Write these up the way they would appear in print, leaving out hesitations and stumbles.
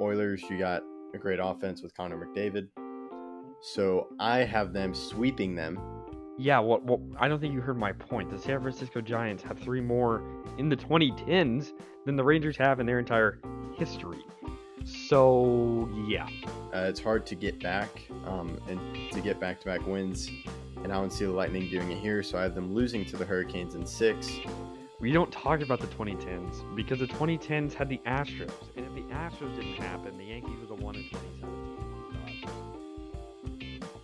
Oilers, you got a great offense with Connor McDavid. So I have them sweeping them. Yeah, well, I don't think you heard my point. The San Francisco Giants have 3 more in the 2010s than the Rangers have in their entire history. So, yeah. It's hard to get back and to get back-to-back wins. And I don't see the Lightning doing it here, so I have them losing to the Hurricanes in 6. We don't talk about the 2010s because the 2010s had the Astros. And if the Astros didn't happen, the Yankees would have won in 2017.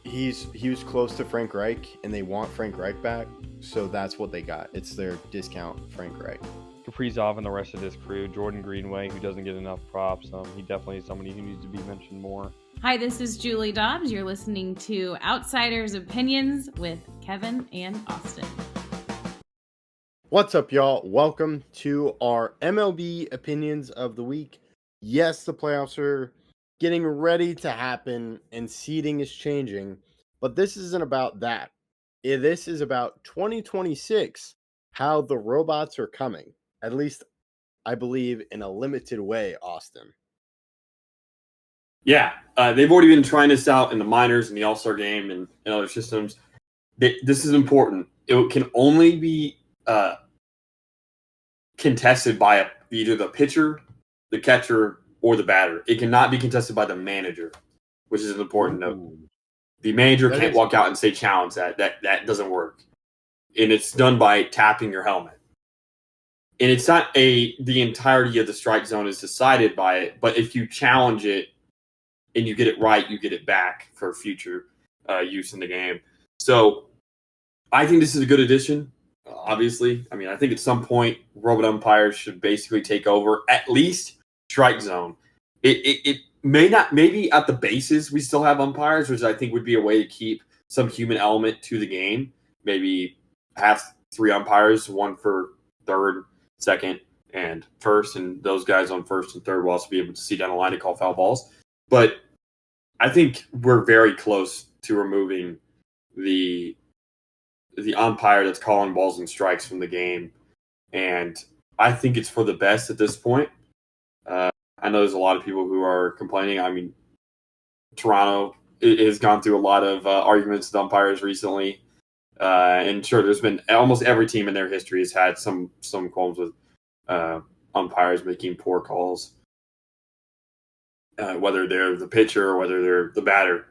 He was close to Frank Reich, and they want Frank Reich back, so that's what they got. It's their discount Frank Reich. Kaprizov and the rest of this crew. Jordan Greenway, who doesn't get enough props. He definitely is somebody who needs to be mentioned more. Hi, this is Julie Dobbs. You're listening to Outsiders Opinions with Kevin and Austin. What's up, y'all? Welcome to our MLB Opinions of the Week. Yes, the playoffs are getting ready to happen and seeding is changing, but this isn't about that. This is about 2026, how the robots are coming. At least, I believe, in a limited way, Austin. Yeah, they've already been trying this out in the minors and the All-Star game and other systems. This is important. It can only be contested by either the pitcher, the catcher, or the batter. It cannot be contested by the manager, which is an important note. The manager can't walk out and say challenge that. That doesn't work. And it's done by tapping your helmet. And it's not the entirety of the strike zone is decided by it, but if you challenge it and you get it right, you get it back for future use in the game. So I think this is a good addition, obviously. I mean, I think at some point, robot umpires should basically take over at least strike zone. It may not, maybe at the bases we still have umpires, which I think would be a way to keep some human element to the game. Maybe have 3 umpires, one for third, second, and first, and those guys on first and third will also be able to see down the line to call foul balls. But I think we're very close to removing the umpire that's calling balls and strikes from the game, and I think it's for the best at this point. I know there's a lot of people who are complaining. I mean, Toronto has gone through a lot of arguments with umpires recently. And sure, there's been almost every team in their history has had some qualms with umpires making poor calls, whether they're the pitcher or whether they're the batter.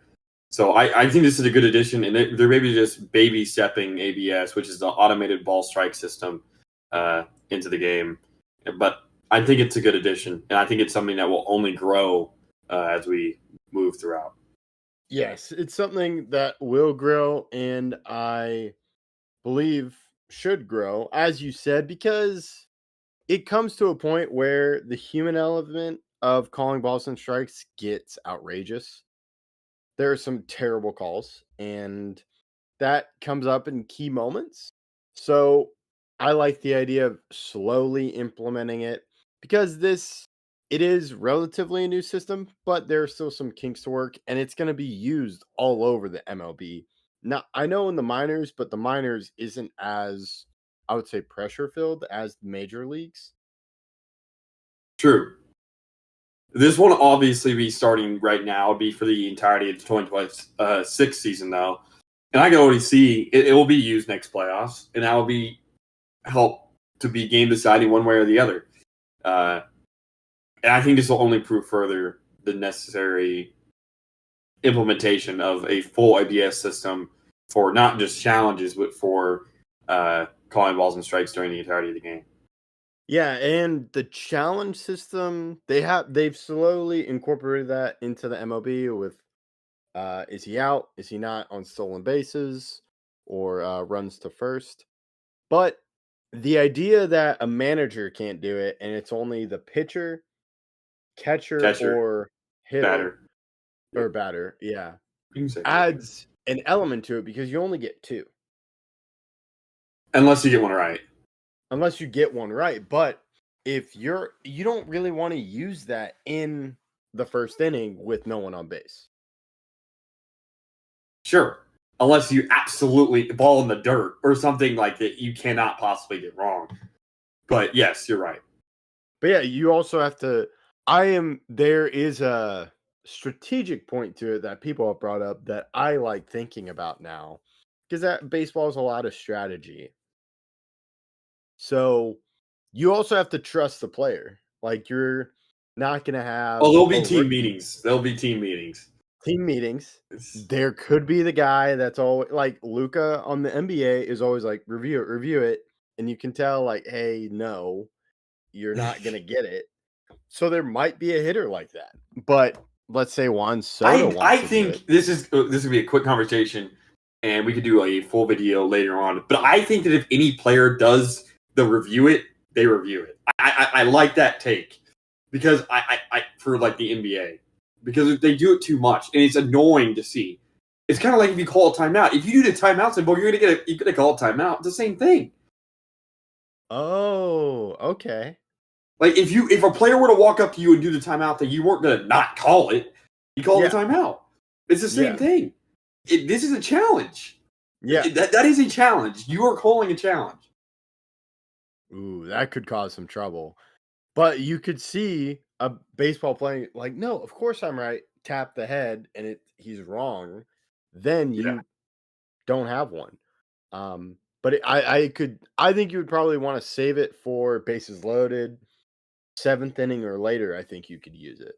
So I think this is a good addition, and they're maybe just baby stepping ABS, which is the automated ball strike system, into the game. But I think it's a good addition, and I think it's something that will only grow as we move throughout. Yes, it's something that will grow, and I believe should grow, as you said, because it comes to a point where the human element of calling balls and strikes gets outrageous. There are some terrible calls, and that comes up in key moments. So I like the idea of slowly implementing it because it is relatively a new system, but there are still some kinks to work, and it's going to be used all over the MLB. Now, I know in the minors, but the minors isn't as, I would say, pressure-filled as major leagues. True. This won't obviously be starting right now. It'll be for the entirety of the 2026 season, though. And I can already see it will be used next playoffs, and that will be help to be game deciding one way or the other. And I think this will only prove further the necessary implementation of a full ABS system for not just challenges, but for calling balls and strikes during the entirety of the game. Yeah, and the challenge system, they've slowly incorporated that into the MLB with is he out? Is he not on stolen bases or runs to first? But the idea that a manager can't do it and it's only the pitcher, catcher or hitter batter, yeah, adds an element to it because you only get 2. Unless you get one right. Unless you get one right. But if you don't really want to use that in the first inning with no one on base. Sure. Unless you absolutely ball in the dirt or something like that you cannot possibly get wrong. But yes, you're right. But yeah, you also have to There is a strategic point to it that people have brought up that I like thinking about now, because that baseball is a lot of strategy. So you also have to trust the player. Like you're not going to Oh, have there'll be a team rookie meetings. There'll be team meetings. team meetings. It's, There could be the guy that's always like Luca on the NBA is always like review it, and you can tell like, hey, no, you're not going to get it. So there might be a hitter like that. But let's say Juan Soto I wants to do it. think this would be a quick conversation, and we could do a full video later on. But I think that if any player does the review it, they review it. I like that take because I for like the NBA because they do it too much and it's annoying to see. It's kind of like if you call a timeout. If you do the timeout symbol, you're gonna call a timeout. It's the same thing. Oh, okay. Like if a player were to walk up to you and do the timeout thing, you weren't gonna not call it. You call the timeout. It's the same thing. This is a challenge. Yeah. That is a challenge. You are calling a challenge. Ooh, that could cause some trouble. But you could see a baseball playing like, no, of course I'm right. Tap the head, and he's wrong. Then you don't have one. But I think you would probably want to save it for bases loaded, 7th inning or later. I think you could use it.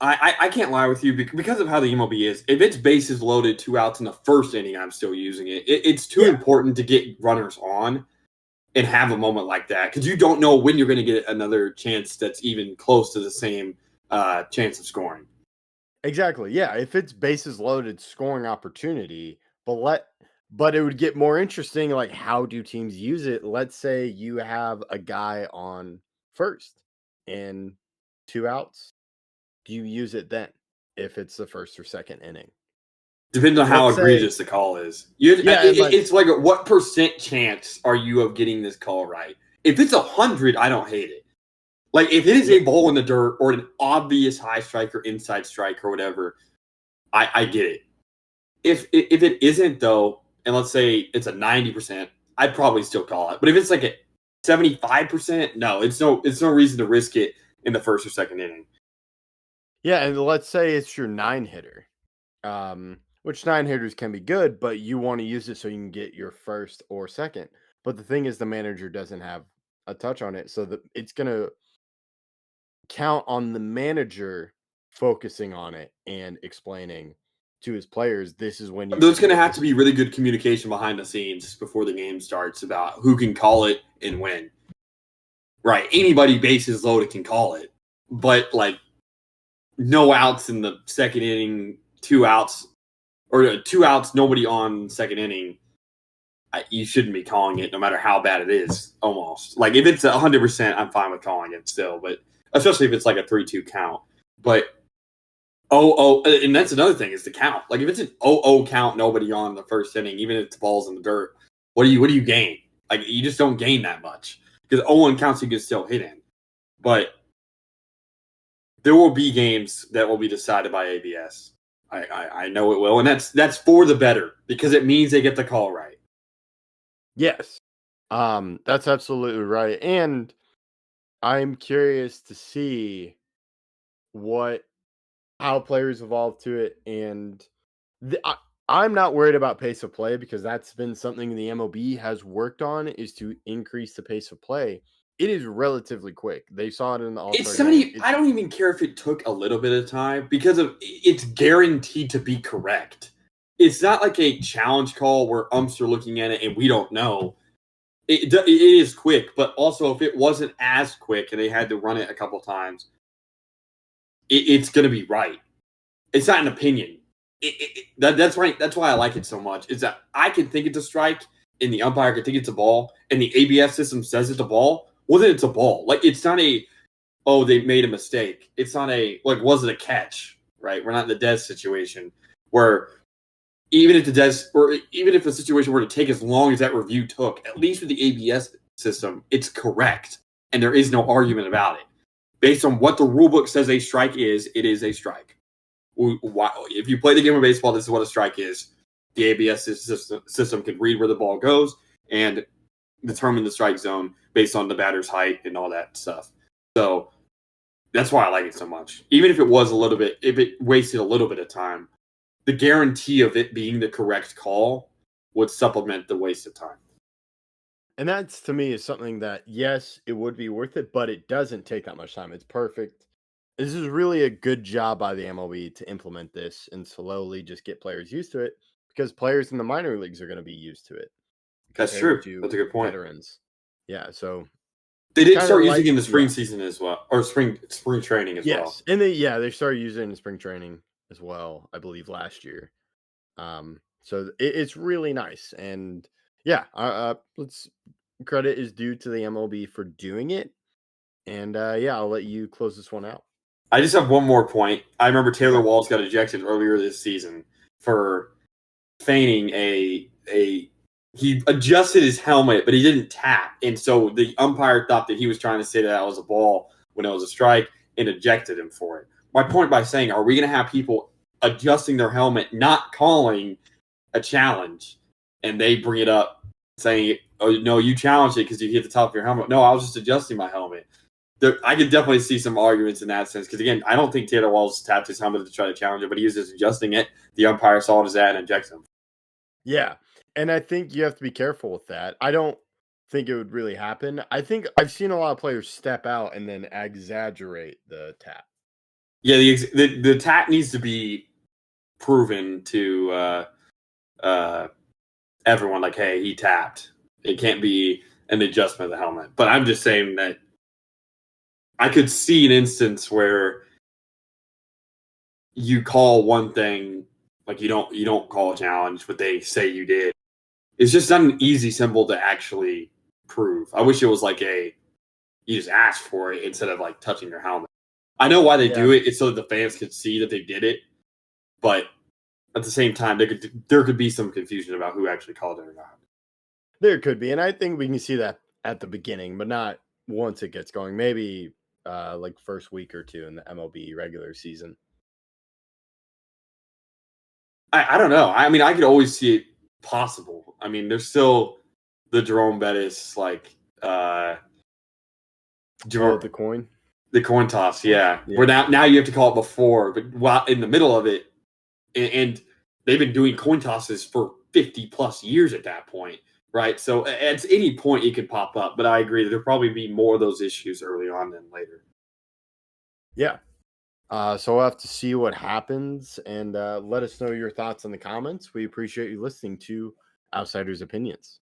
I can't lie with you because of how the MLB is. If it's bases loaded, 2 outs in the first inning, I'm still using it. It's too important to get runners on and have a moment like that because you don't know when you're going to get another chance that's even close to the same chance of scoring. Exactly. Yeah. If it's bases loaded, scoring opportunity, but it would get more interesting. Like, how do teams use it? Let's say you have a guy on first and 2 outs. Do you use it then if it's the first or second inning? Depends on how Let's say- egregious the call is. It's like what percent chance are you of getting this call right? If it's 100, I don't hate it. Like if it is a ball in the dirt or an obvious high strike or inside strike or whatever, I get it. If it isn't though, and let's say it's a 90%, I'd probably still call it. But if it's like a 75%, no, it's no reason to risk it in the first or second inning. Yeah, and let's say it's your 9-hitter. Which 9 hitters can be good, but you want to use it so you can get your first or second. But the thing is, the manager doesn't have a touch on it, so it's going to count on the manager focusing on it and explaining to his players, this is when you. There's going to have to be really good communication behind the scenes before the game starts about who can call it and when. Right, anybody bases loaded can call it, but like no outs in the second inning, 2 outs. Or 2 outs, nobody on second inning, you shouldn't be calling it no matter how bad it is, almost. Like, if it's 100%, I'm fine with calling it still, but especially if it's like a 3-2 count. But, and that's another thing is the count. Like, if it's an 0-0 count, nobody on the first inning, even if the ball's in the dirt, what do you gain? Like, you just don't gain that much. Because 0-1 counts you can still hit in. But there will be games that will be decided by ABS. I know it will, and that's for the better because it means they get the call right. Yes, that's absolutely right, and I'm curious to see how players evolve to it, and I'm not worried about pace of play because that's been something the MLB has worked on is to increase the pace of play. It is relatively quick. They saw it in the All-Star game. I don't even care if it took a little bit of time because it's guaranteed to be correct. It's not like a challenge call where umps are looking at it and we don't know. It is quick, but also if it wasn't as quick and they had to run it a couple times, it's going to be right. It's not an opinion. That's right. That's why I like it so much. Is that I can think it's a strike and the umpire can think it's a ball, and the ABS system says it's a ball. Well, then it's a ball. Like, it's not they made a mistake. It's not was it a catch, right? We're not in the Dez situation where even if the situation were to take as long as that review took, at least with the ABS system, it's correct. And there is no argument about it. Based on what the rule book says a strike is, it is a strike. If you play the game of baseball, this is what a strike is. The ABS system can read where the ball goes and determine the strike zone based on the batter's height and all that stuff. So That's why I like it so much. Even if it was a little bit, if it wasted a little bit of time, the guarantee of it being the correct call would supplement the waste of time. And that's to me is something that yes, it would be worth it, but it doesn't take that much time. It's perfect. This is really a good job by the MLB to implement this and slowly just get players used to it because players in the minor leagues are going to be used to it That's compared true. to That's a good point. veterans. Yeah, so They did kinda start like using it in the spring yeah. season as well, or spring training as well. Yes, and they started using it in spring training as well, I believe last year. So it's really nice, and yeah, let's credit is due to the MLB for doing it, and yeah, I'll let you close this one out. I just have one more point. I remember Taylor Okay. Walls got ejected earlier this season for feigning a he adjusted his helmet, but he didn't tap, and so the umpire thought that he was trying to say that was a ball when it was a strike and ejected him for it. My point by saying, are we going to have people adjusting their helmet, not calling a challenge, and they bring it up saying, "Oh no, you challenged it because you hit the top of your helmet." No, I was just adjusting my helmet. I could definitely see some arguments in that sense because again, I don't think Taylor Walls tapped his helmet to try to challenge it, but he was just adjusting it. The umpire saw it as that and ejected him. Yeah, and I think you have to be careful with that. I don't think it would really happen. I think I've seen a lot of players step out and then exaggerate the tap. Yeah, the tap needs to be proven to everyone. Like, hey, he tapped. It can't be an adjustment of the helmet. But I'm just saying that I could see an instance where you call one thing like you don't call a challenge, but they say you did. It's just not an easy symbol to actually prove. I wish it was like you just ask for it instead of like touching your helmet. I know why they do it. It's so that the fans could see that they did it, but at the same time, there could be some confusion about who actually called it or not. There could be, and I think we can see that at the beginning, but not once it gets going. Maybe like first week or two in the MLB regular season. I don't know. I mean, I could always see it possible. I mean, there's still the Jerome Bettis The coin. The coin toss, yeah. Where now you have to call it before, but while in the middle of it, and they've been doing coin tosses for 50 plus years at that point, right? So at any point it could pop up, but I agree that there'll probably be more of those issues early on than later. Yeah. So we'll have to see what happens and let us know your thoughts in the comments. We appreciate you listening to Outsiders Opinions.